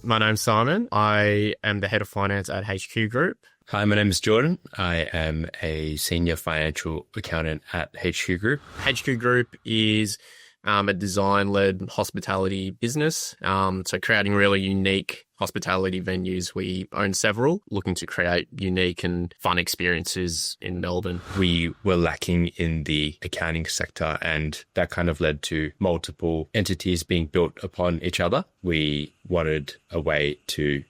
My name's Simon. I am the head of finance at HQ Group. Hi, my name is Jordan. I am a senior financial accountant at HQ Group. HQ Group is a design-led hospitality business. So creating really unique hospitality venues. We own several, looking to create unique and fun experiences in Melbourne. We were lacking in the accounting sector, and that kind of led to multiple entities being built upon each other. We wanted a way to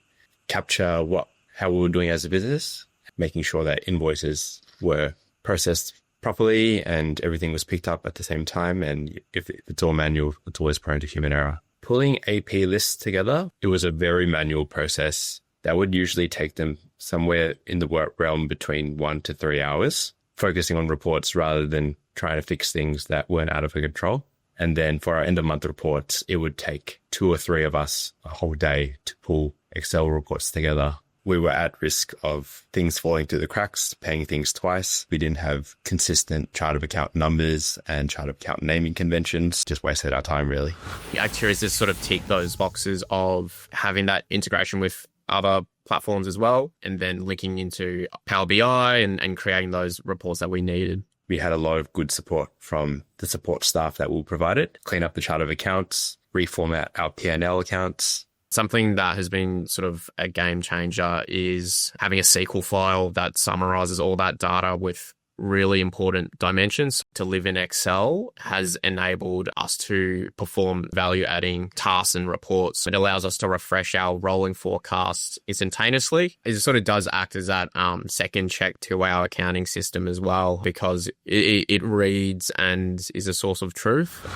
capture how we were doing as a business, making sure that invoices were processed properly and everything was picked up at the same time. And if it's all manual, it's always prone to human error. Pulling AP lists together, it was a very manual process that would usually take them somewhere in the work realm between 1 to 3 hours, focusing on reports rather than trying to fix things that weren't out of our control. And then for our end of month reports, it would take 2 or 3 of us a whole day to pull Excel reports together. We were at risk of things falling through the cracks, paying things twice. We didn't have consistent chart of account numbers and chart of account naming conventions. Just wasted our time, really. Acterys has sort of ticked those boxes of having that integration with other platforms as well, and then linking into Power BI and creating those reports that we needed. We had a lot of good support from the support staff that we provided. Clean up the chart of accounts, reformat our P&L accounts. Something that has been sort of a game changer is having a SQL file that summarizes all that data with really important dimensions. To live in Excel has enabled us to perform value-adding tasks and reports. It allows us to refresh our rolling forecasts instantaneously. It sort of does act as that second check to our accounting system as well, because it reads and is a source of truth.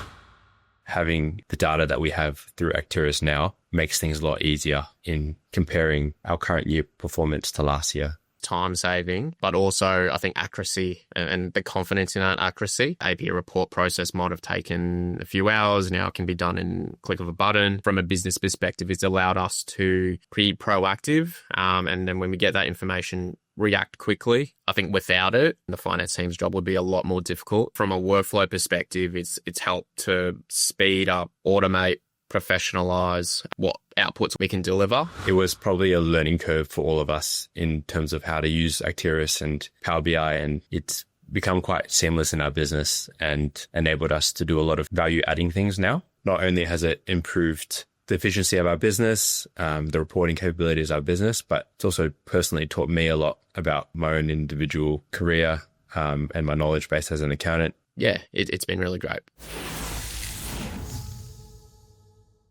Having the data that we have through Acterys now makes things a lot easier in comparing our current year performance to last year. Time saving, but also I think accuracy and the confidence in that accuracy. AP report process might have taken a few hours. Now it can be done in a click of a button. From a business perspective, it's allowed us to be proactive. And then when we get that information, react quickly. I think without it, the finance team's job would be a lot more difficult. From a workflow perspective, it's helped to speed up, automate, professionalize what outputs we can deliver. It was probably a learning curve for all of us in terms of how to use Acterys and Power BI, and it's become quite seamless in our business and enabled us to do a lot of value-adding things now. Not only has it improved the efficiency of our business, the reporting capabilities of our business, but it's also personally taught me a lot about my own individual career and my knowledge base as an accountant. Yeah, it's been really great.